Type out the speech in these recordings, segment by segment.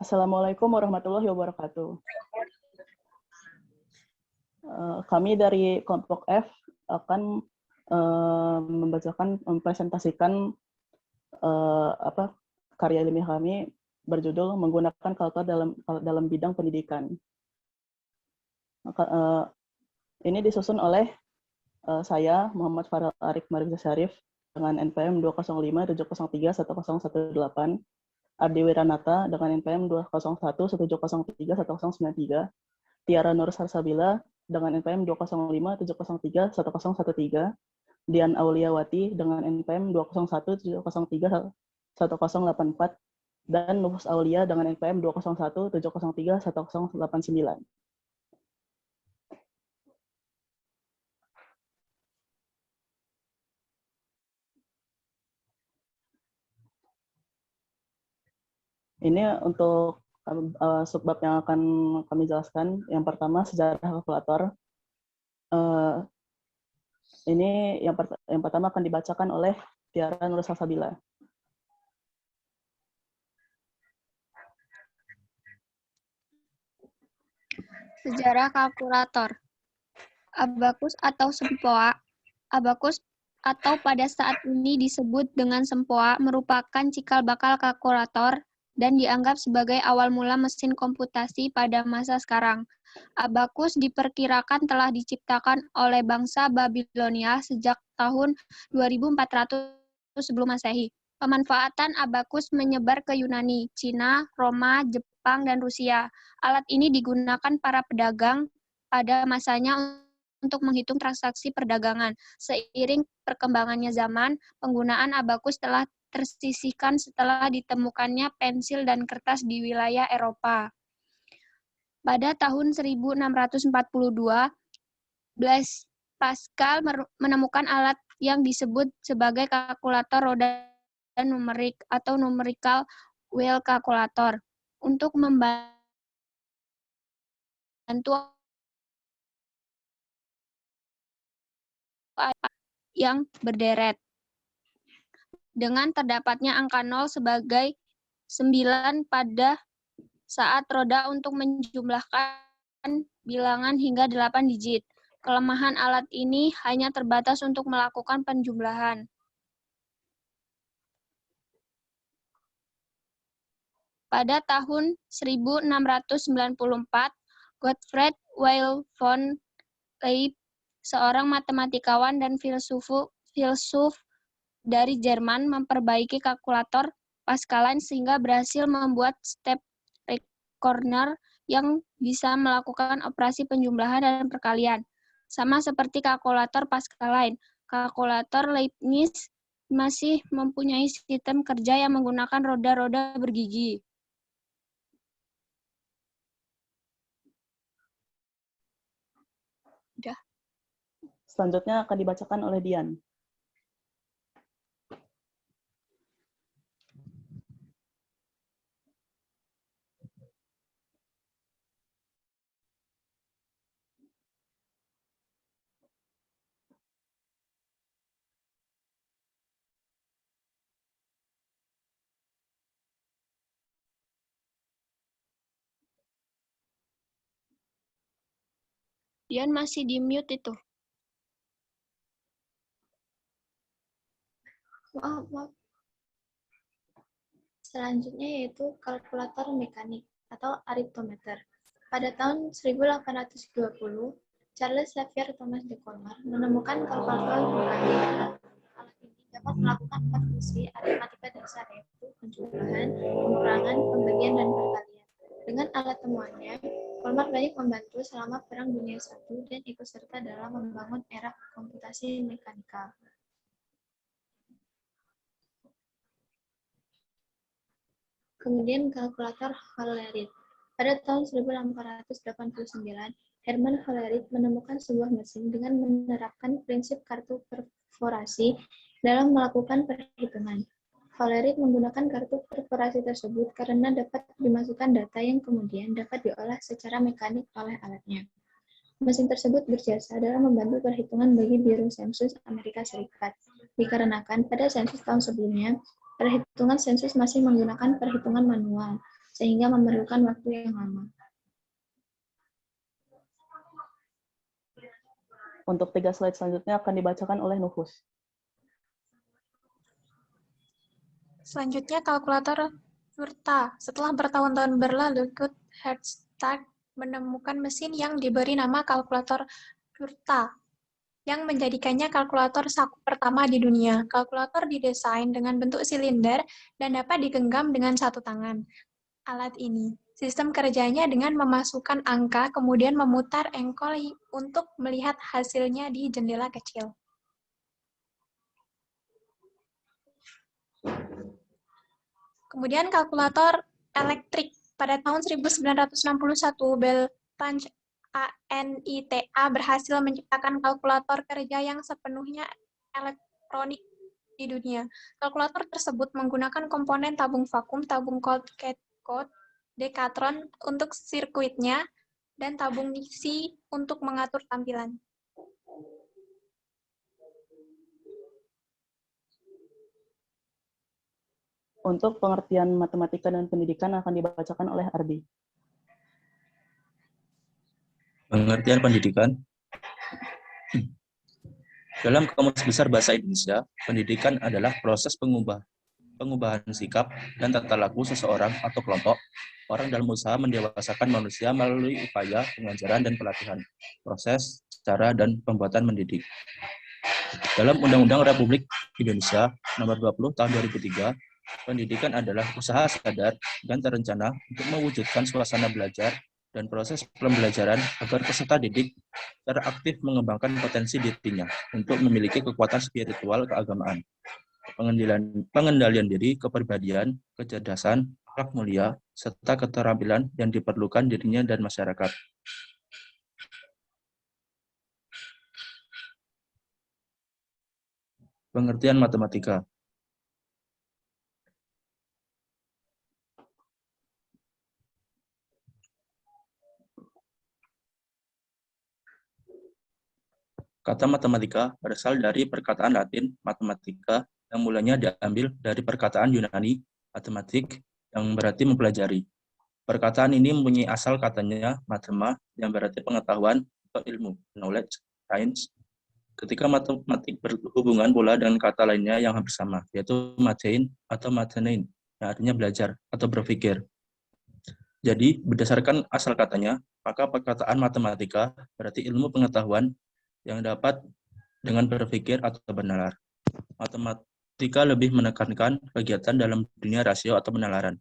Assalamualaikum warahmatullahi wabarakatuh. Kami dari kelompok F akan mempresentasikan karya ilmiah kami berjudul menggunakan kalkulator dalam bidang pendidikan. Ini disusun oleh saya, Muhammad Farel Arik Marifza Syarif, dengan NPM 20570310118, Abdi Wiranata dengan NPM 20117031093, Tiara Nur Sarsabila dengan NPM 20570311013, Dian Auliawati dengan NPM 20170311084, dan Nufus Aulia dengan NPM 20170311089. Ini untuk subbab yang akan kami jelaskan. Yang pertama, sejarah kalkulator. Ini yang pertama akan dibacakan oleh Tiara Nur Salsabila. Sejarah kalkulator. Abakus atau sempoa. Abakus atau pada saat ini disebut dengan sempoa merupakan cikal bakal kalkulator dan dianggap sebagai awal mula mesin komputasi pada masa sekarang. Abakus diperkirakan telah diciptakan oleh bangsa Babilonia sejak tahun 2400 sebelum Masehi. Pemanfaatan abakus menyebar ke Yunani, Cina, Roma, Jepang, dan Rusia. Alat ini digunakan para pedagang pada masanya untuk menghitung transaksi perdagangan. Seiring perkembangannya zaman, penggunaan abakus telah tersisihkan setelah ditemukannya pensil dan kertas di wilayah Eropa. Pada tahun 1642, Blaise Pascal menemukan alat yang disebut sebagai kalkulator roda numerik atau numerical wheel calculator untuk membantu yang berderet. Dengan terdapatnya angka 0 sebagai 9 pada saat roda untuk menjumlahkan bilangan hingga 8 digit. Kelemahan alat ini hanya terbatas untuk melakukan penjumlahan. Pada tahun 1694, Gottfried Weil von Leib, seorang matematikawan dan filsuf dari Jerman, memperbaiki kalkulator Pascaline sehingga berhasil membuat step recorder yang bisa melakukan operasi penjumlahan dan perkalian. Sama seperti kalkulator Pascaline, kalkulator Leibniz masih mempunyai sistem kerja yang menggunakan roda-roda bergigi. Udah. Selanjutnya akan dibacakan oleh Dian. Dian masih di mute itu. Maaf. Selanjutnya yaitu kalkulator mekanik atau arithmeter. Pada tahun 1820, Charles Xavier Thomas de Colmar menemukan kalkulator mekanik. Alat ini dapat melakukan 4 fungsi aritmatika dasar, yaitu penjumlahan, pengurangan, pembagian, dan perkalian. Dengan alat temuannya, Colmar banyak membantu selama Perang Dunia I dan ikut serta dalam membangun era komputasi mekanikal. Kemudian kalkulator Hollerith. Pada tahun 1889, Hermann Hollerith menemukan sebuah mesin dengan menerapkan prinsip kartu perforasi dalam melakukan perhitungan. Hollerith menggunakan kartu perforasi tersebut karena dapat dimasukkan data yang kemudian dapat diolah secara mekanik oleh alatnya. Mesin tersebut berjasa dalam membantu perhitungan bagi Biro Sensus Amerika Serikat, dikarenakan pada sensus tahun sebelumnya, perhitungan sensus masih menggunakan perhitungan manual. sehingga memerlukan waktu yang lama. Untuk 3 slide selanjutnya akan dibacakan oleh Nufus. Selanjutnya, kalkulator Wurta. Setelah bertahun-tahun berlalu, Goodhart menemukan mesin yang diberi nama kalkulator Wurta, yang menjadikannya kalkulator saku pertama di dunia. Kalkulator didesain dengan bentuk silinder dan dapat digenggam dengan satu tangan. Alat ini, sistem kerjanya dengan memasukkan angka, kemudian memutar engkol untuk melihat hasilnya di jendela kecil. Kemudian kalkulator elektrik. Pada tahun 1961, Bell Punch ANITA berhasil menciptakan kalkulator kerja yang sepenuhnya elektronik di dunia. Kalkulator tersebut menggunakan komponen tabung vakum, tabung code, dekatron untuk sirkuitnya, dan tabung Nixie untuk mengatur tampilan. Untuk pengertian matematika dan pendidikan akan dibacakan oleh Ardi. Pengertian pendidikan. Dalam Kamus Besar Bahasa Indonesia, pendidikan adalah proses pengubahan sikap dan tata laku seseorang atau kelompok orang dalam usaha mendewasakan manusia melalui upaya pengajaran dan pelatihan, proses, cara, dan pembuatan mendidik. Dalam Undang-Undang Republik Indonesia Nomor 20 Tahun 2003, pendidikan adalah usaha sadar dan terencana untuk mewujudkan suasana belajar dan proses pembelajaran agar peserta didik secara aktif mengembangkan potensi dirinya untuk memiliki kekuatan spiritual keagamaan, pengendalian diri, kepribadian, kecerdasan, akhlak mulia, serta keterampilan yang diperlukan dirinya dan masyarakat. Pengertian matematika. Kata matematika berasal dari perkataan Latin matematika yang mulanya diambil dari perkataan Yunani matematik yang berarti mempelajari. Perkataan ini mempunyai asal katanya mathema yang berarti pengetahuan atau ilmu, knowledge, science. Ketika matematik berhubungan pula dengan kata lainnya yang hampir sama, yaitu mathein atau mathenein, yang artinya belajar atau berpikir. Jadi, berdasarkan asal katanya, maka perkataan matematika berarti ilmu pengetahuan yang dapat dengan berpikir atau bernalar. Matematika lebih menekankan kegiatan dalam dunia rasio atau penalaran,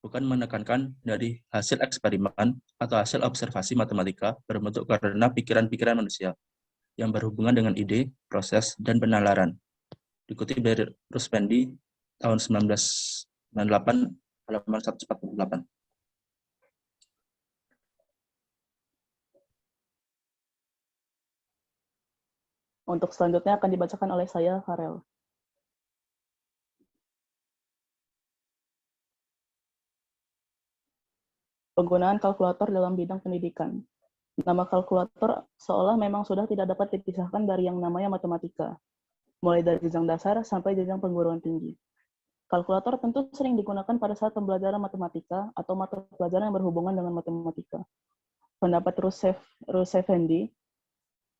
bukan menekankan dari hasil eksperimen atau hasil observasi matematika berbentuk karena pikiran-pikiran manusia yang berhubungan dengan ide, proses, dan penalaran. Dikutip dari Ruspendi tahun 1998, halaman 148. Untuk selanjutnya akan dibacakan oleh saya, Farel. Penggunaan kalkulator dalam bidang pendidikan. Nama kalkulator seolah memang sudah tidak dapat dipisahkan dari yang namanya matematika, mulai dari jenjang dasar sampai jenjang perguruan tinggi. Kalkulator tentu sering digunakan pada saat pembelajaran matematika atau mata pelajaran yang berhubungan dengan matematika. Pendapat Ruseffendi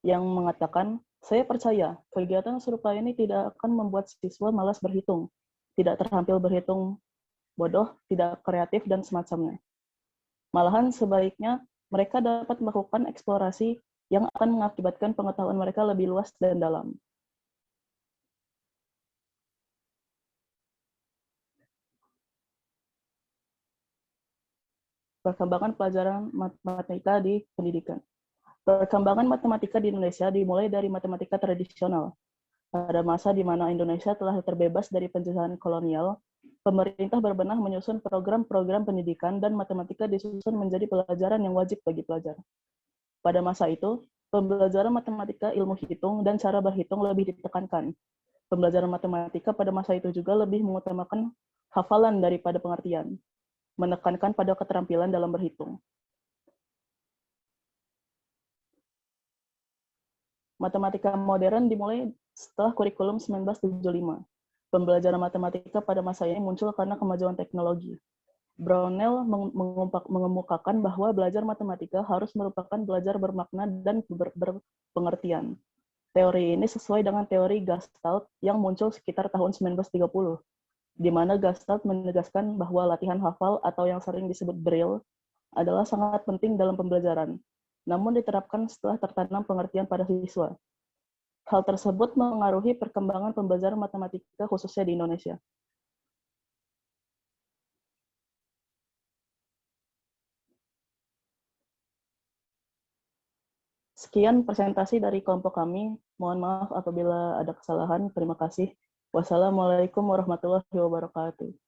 yang mengatakan, saya percaya kegiatan serupa ini tidak akan membuat siswa malas berhitung, tidak terampil berhitung bodoh, tidak kreatif, dan semacamnya. Malahan sebaliknya, mereka dapat melakukan eksplorasi yang akan mengakibatkan pengetahuan mereka lebih luas dan dalam. Perkembangan pelajaran matematika di pendidikan. Perkembangan matematika di Indonesia dimulai dari matematika tradisional. Pada masa di mana Indonesia telah terbebas dari penjajahan kolonial, pemerintah berbenah menyusun program-program pendidikan dan matematika disusun menjadi pelajaran yang wajib bagi pelajar. Pada masa itu, pembelajaran matematika, ilmu hitung, dan cara berhitung lebih ditekankan. Pembelajaran matematika pada masa itu juga lebih mengutamakan hafalan daripada pengertian, menekankan pada keterampilan dalam berhitung. Matematika modern dimulai setelah kurikulum 1975. Pembelajaran matematika pada masa ini muncul karena kemajuan teknologi. Brownell mengemukakan bahwa belajar matematika harus merupakan belajar bermakna dan berpengertian. Teori ini sesuai dengan teori Gestalt yang muncul sekitar tahun 1930, di mana Gestalt menegaskan bahwa latihan hafal atau yang sering disebut drill adalah sangat penting dalam pembelajaran, namun diterapkan setelah tertanam pengertian pada siswa. Hal tersebut mengaruhi perkembangan pembelajaran matematika khususnya di Indonesia. Sekian presentasi dari kelompok kami. Mohon maaf apabila ada kesalahan. Terima kasih. Wassalamualaikum warahmatullahi wabarakatuh.